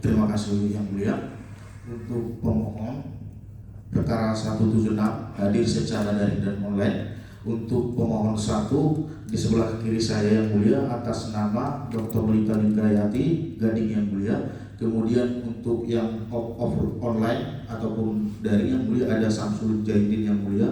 Terima kasih Yang Mulia. Untuk pemohon perkara 176 hadir secara daring dan online. Untuk pemohon 1 di sebelah kiri saya Yang Mulia atas nama Dr. Lita Linggayati Gading Yang Mulia. Kemudian untuk yang online ataupun daring Yang Mulia ada Samsul Jaidin Yang Mulia.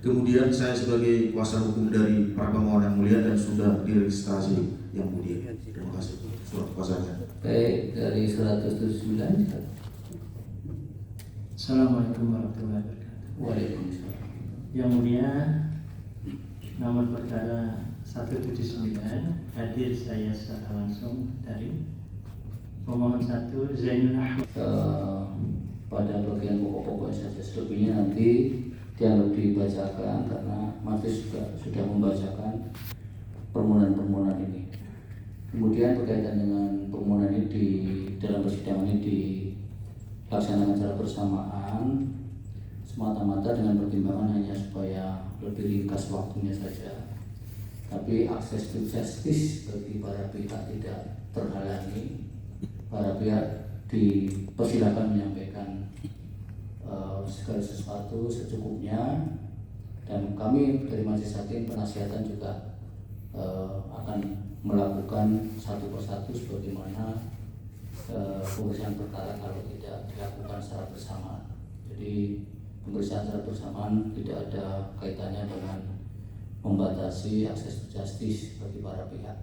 Kemudian saya sebagai kuasa hukum dari para pemohon Yang Mulia dan sudah diregistrasi Yang Mulia. Terima kasih surat kuasanya. Baik, dari 179. Assalamualaikum warahmatullahi wabarakatuh. Waalaikumsalam. Yang Mulia, nomor perkara 179 hadir saya secara langsung dari pemohon 1 Zainul Ahmad. Pada bagian pokok-pokok saja, selebihnya nanti dianggap dibacakan karena Majelis juga sudah membacakan permohonan-permohonan ini. Kemudian berkaitan dengan permohonan ini di dalam persidangan ini dilaksanakan secara bersamaan semata-mata dengan pertimbangan hanya supaya lebih ringkas waktunya saja. Tapi akses to justice bagi para pihak tidak terhalangi. Para pihak dipersilakan menyampaikan segala sesuatu secukupnya, dan kami dari Majelis Hakim penasihatan juga akan melakukan satu persatu sebagaimana pemeriksaan perkara kalau tidak dilakukan secara bersamaan. Jadi pemeriksaan secara bersamaan tidak ada kaitannya dengan membatasi akses justice bagi para pihak.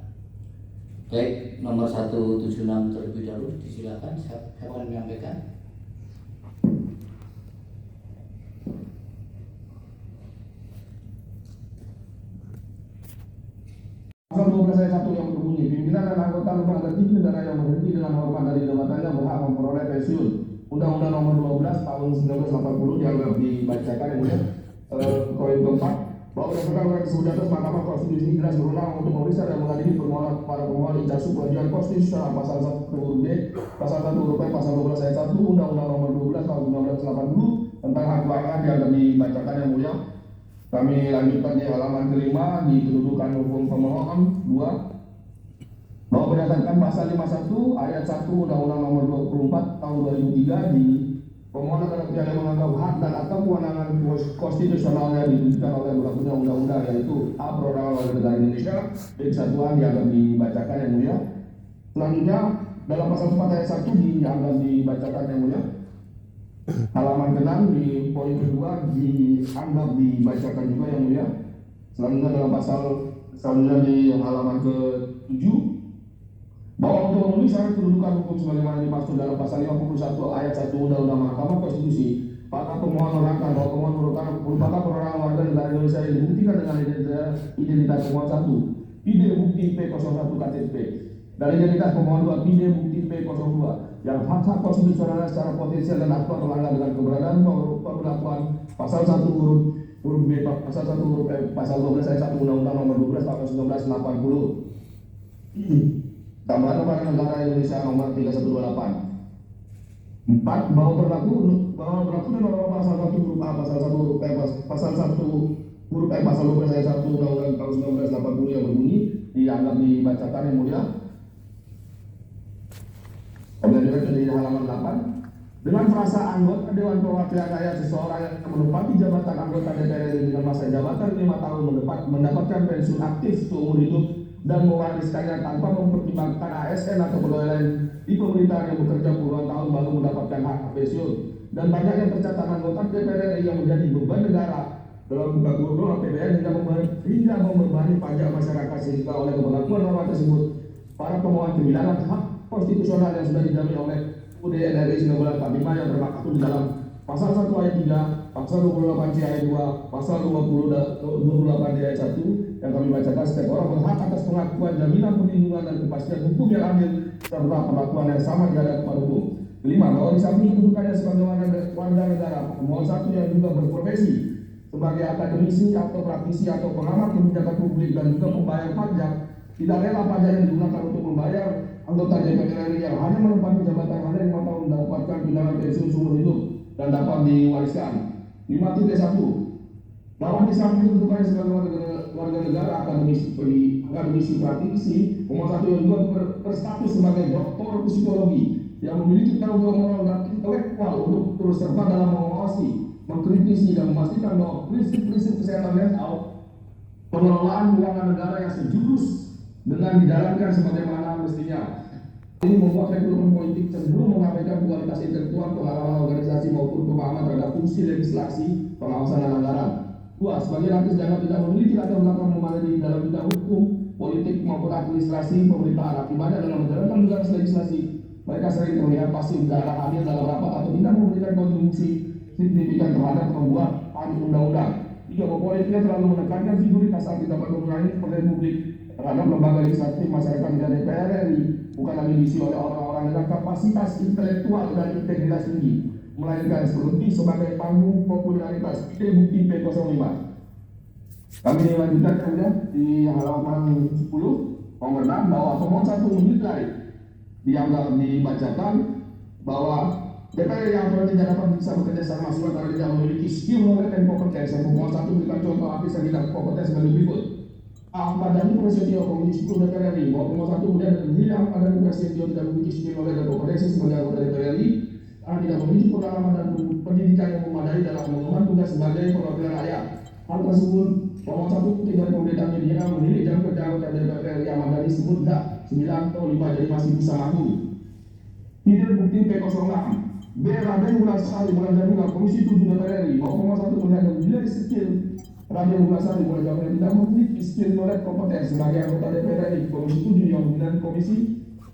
Baik, nomor 176 terlebih dahulu, disilakan. Siapa yang menyampaikan? Pasal 12 ayat 1 yang berbunyi, pimpinan dan anggota lembaga tinggi negara yang berhenti dengan hormat dari jabatannya berhak memperoleh pensiun. Undang-Undang Nomor 12 Tahun 1980 dianggap dibacakan yang mulia. Poin keempat, bahwa berdasarkan uraian tersebut di atas, Mahkamah Konstitusi jelas berwenang untuk memeriksa dan mengadili permohonan para pemohon ijazah kewajiban konstitusional pasal 1 huruf B, pasal 1 huruf P, pasal 12 ayat 1 Undang-Undang Nomor 12 Tahun 1980 tentang hak keuangan dianggap dibacakan yang mulia. Kami lanjutkan di halaman kelima di kedudukan hukum pemohon 2, bahwa berdasarkan pasal 51 ayat 1 Undang-Undang Nomor 24 Tahun 2003 di pemohon adalah pihak yang menganggap hak dan atau kewenangan konstitusionalnya ditunjukkan oleh berlakunya undang-undang, yaitu A. Perundangan Warga Negara Indonesia, B. Kesatuan dianggap dibacakan yang mulia. Selanjutnya dalam pasal 4 ayat 1 dianggap dibacakan yang mulia. Halaman ke-6 di poin kedua dianggap dibacakan juga yang mulia. Selanjutnya dalam pasal selanjutnya di halaman ke-7, bahwa untuk memenuhi syarat kedudukan hukum sebagaimana dimaksud dalam pasal 51 ayat 1 Undang-Undang Mahkamah Konstitusi, para pemohon menerangkan bahwa pemohon merupakan perorangan warga negara Indonesia yang dibuktikan dengan identitas pemohon 1 ID bukti P01 KTP, dan identitas pemohon 2 ID bukti P02, yang hak-hak konstitusionalnya secara potensial dan aktual terlanggar dengan keberadaan pemberlakuan pasal 1 huruf B, pasal 1 huruf F, pasal 12 ayat 1 Undang-Undang Nomor 12 Tahun 1980. Tambahan Lembaga Negara Indonesia Nomor 3128. 4. Bahwa berlaku dan norma pasal 1 huruf A, pasal 1 huruf E, pasal 1 huruf E, pasal 12 ayat 1 Undang-Undang Tahun 1980 yang berbunyi dianggap dibacakan yang mulia. Kemudian di halaman 8, dengan frasa anggota Dewan Perwakilan Rakyat seseorang yang menempati jabatan anggota DPR RI dengan masa jabatan 5 tahun mendapatkan pensiun aktif seumur hidup dan mewariskannya tanpa mempertimbangkan ASN atau pegawai lain di pemerintahan yang bekerja puluhan tahun baru mendapatkan hak pensiun. Dan banyaknya tercatat anggota DPR RI yang menjadi beban negara dalam buka gubernur APBN hingga membebani pajak masyarakat, sehingga oleh pemberlakuan norma tersebut para pemohon kehilangan hak konstitusional yang sudah dijamin oleh UUD RI 1945 yang termaktub di dalam pasal 1 ayat 3, pasal 28 C ayat 2, pasal 28 D ayat 1 yang kami bacakan. Setiap orang berhak atas pengakuan, jaminan perlindungan dan kepastian hukum yang adil serta perlakuan yang sama dihadap kepada hukum. Kelima, bahwa di samping kedudukannya sebagai warga negara, pemohon 1 yang juga berprofesi sebagai akademisi atau praktisi atau pengamat kebijakan publik dan juga pembayar pajak, tidak rela pajak yang digunakan untuk membayar anggota DPR RI yang hanya menempati jabatan hanya 5 tahun mendapatkan tunjangan pensiun seumur hidup dan dapat diwariskan. 5.1, bahwa di samping kedudukannya sebagai warga negara, akademisi praktisi, pemohon 1 yang juga berstatus sebagai doktor psikologi yang memiliki tanggung jawab moral dan intelektual untuk terus serta dalam mengawasi, mengkritisi dan memastikan bahwa prinsip-prinsip kesehatan mental, pengelolaan keuangan negara yang sejurus dengan dijalankan sebagaimana mestinya. Ini membuat rekrutmen politik cenderung mengabaikan kualitas intelektual, pengalaman organisasi maupun pemahaman terhadap fungsi legislasi, pengawasan dan anggaran. 2. Sebagai artis dianggap tidak memiliki latar belakang memadai dalam bidang hukum, politik maupun administrasi pemerintahan. Akibatnya dalam menjalankan tugas legislasi, mereka sering terlihat pasif dalam hadir dalam rapat atau tidak memberikan kontribusi signifikan terhadap pembuatan undang-undang. 3. Politiknya terlalu menekankan figuritas saat dapat mengurangi kepercayaan publik terhadap lembaga legislatif, masyarakat dan DPR RI bukan lagi diisi oleh orang-orang dengan kapasitas intelektual dan integritas tinggi, melainkan lebih sebagai panggung popularitas. Ini bukti P05. Kami lanjutkan kemudian di halaman 10, nomor 6, bahwa pemohon 1 menilai dianggap dibacakan bahwa DPR yang tidak dapat bisa bekerja sama maksimal karena tidak memiliki skill, knowledge, dan kompetensi. Pemohon 1 memberikan contoh artis yang tidak kompetensi sebagai berikut. Ahmad Dhani Prasetyo, Komisi 10 DPR RI, bahwa pemohon 1 kemudian menilai Ahmad Dhani Prasetyo tidak memiliki skill, knowledge, dan kompetensi sebagai anggota DPR RI karena tidak memiliki pengalaman dan pendidikan yang memadai dalam mengemban tugas sebagai perwakilan rakyat. Hal tersebut, pemohon 1 tidak memberikan media menilai jam kerja anggota DPR RI Ahmad Dhani sebut tidak 9 atau 5, jadi masih bisa mampu. Tidak bukti P06. B. Raden Wulandari Komisi 7 DPR RI, bahwa pemohon 1 melihat menilai skill Raden Wulandari tidak memiliki skill, knowledge, kompetensi sebagai anggota DPR RI Komisi 7 yang dan Komisi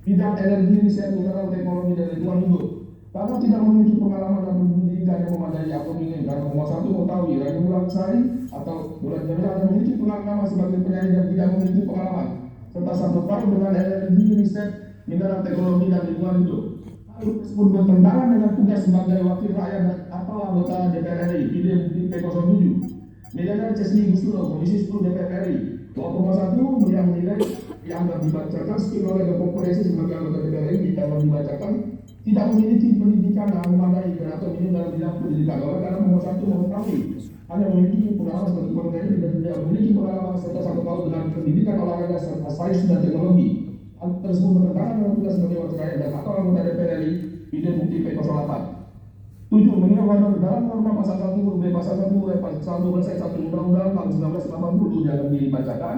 Bidang Energi, Riset, Mineral, Teknologi dan Lingkungan Hidup. Karena tidak memiliki pengalaman dan pendidikan yang memadai atau minim, karena pemohon 1 mengetahui Raden Wulandari atau Wulandari tidak memiliki pengalaman sebagai penyanyi dan tidak memiliki pengalaman serta 1 tahun dengan energi, riset, mineral, teknologi dan lingkungan hidup. Hal tersebut bertentangan dengan tugas sebagai wakil rakyat atau anggota DPR RI. Ide bukti P07. Miliarder Cesli Guslo, Komisi 10 DPR RI, bahwa pemohon 1 menilai dianggap dibacakan skill, knowledge, dan kompetensi sebagai anggota DPR RI dianggap dibacakan tidak memiliki pendidikan yang memadai atau minim dalam bidang pendidikan. Oleh karena pemohon 1 mengetahui hanya memiliki pengalaman sebagai penyanyi dan tidak memiliki pengalaman serta 1 tahun dengan pendidikan olahraga serta sains dan teknologi. Hal tersebut bertentangan dengan tugas sebagai wakil rakyat dan atau anggota DPR RI. Ide bukti P08. 7. Menilai dalam norma pasal 1 huruf B pasal 1 pasal 12 ayat 1 Undang-Undang tahun 1980 yang dibacakan.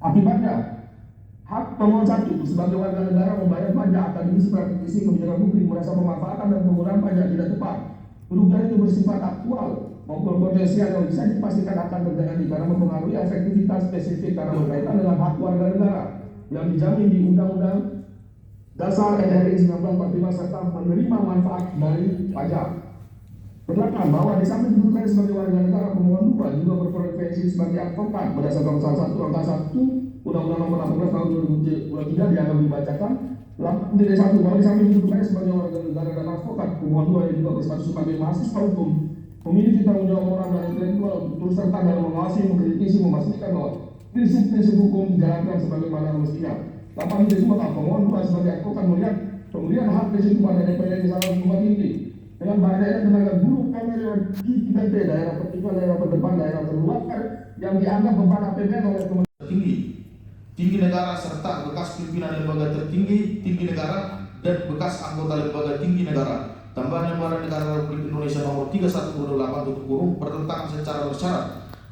Akibatnya, hak pemohon 1 sebagai warga negara membayar pajak akademisi, praktisi, kebijakan publik merasa pemanfaatan dan penggunaan pajak tidak tepat. Kerugian itu bersifat aktual maupun potensial yang bisa dipastikan akan terjadi karena mempengaruhi efektivitas spesifik karena berkaitan dengan hak warga negara yang dijamin di Undang-Undang Dasar NRI 1945 serta menerima manfaat dari pajak. Berlaku bahwa di samping kedudukannya sebagai warga negara, pemohon 2 juga berprofesi sebagai advokat berdasarkan pasal 1 angka 1 Undang-Undang Nomor 18 Tahun 2023 dianggap dibacakan. Lantai 1 bahwa di samping kedudukannya sebagai warga negara dan advokat, pemohon 2 yang juga berstatus sebagai mahasiswa hukum memiliki tanggung jawab moral dan intelektual untuk serta dalam mengawasi, mengkritisi, memastikan bahwa prinsip-prinsip hukum dijalankan sebagaimana mestinya. 8 itu maka pemohon 2 sebagai advokat melihat pemberian hak prinsip kepada DPR di salah satu tinggi dengan banyaknya tenaga guru PNL di TPP, daerah tertinggal, daerah terdepan, daerah terluar yang dianggap beban APBN oleh Kementerian tinggi negara serta bekas pimpinan lembaga tertinggi tinggi negara dan bekas anggota lembaga tinggi negara. Tambahan lembaga negara Republik Indonesia nomor 31/2008 tutup kurung bertentangan secara bersyarat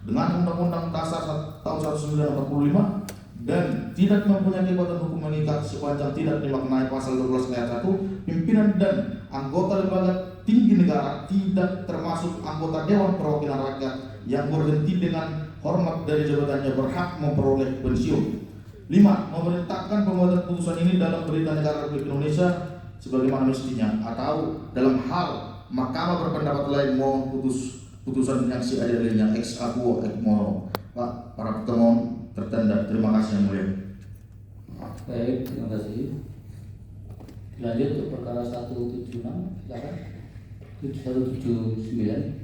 dengan Undang-Undang Dasar tahun 1945 dan tidak mempunyai kekuatan hukum mengikat sepanjang tidak dimaknai pasal 12 ayat 1. Pimpinan dan anggota lembaga tinggi negara tidak termasuk anggota Dewan Perwakilan Rakyat yang berhenti dengan hormat dari jabatannya berhak memperoleh pensiun. 5. Memerintahkan pembuatan putusan ini dalam Berita Negara Republik Indonesia sebagaimana mestinya atau dalam hal mahkamah berpendapat lain mohon putusan yang seadil-adilnya ex aequo et mono. Pak, para pemohon tertanda, terima kasih yang mulia. Baik, terima kasih. Lanjut untuk perkara 176, silakan. 179.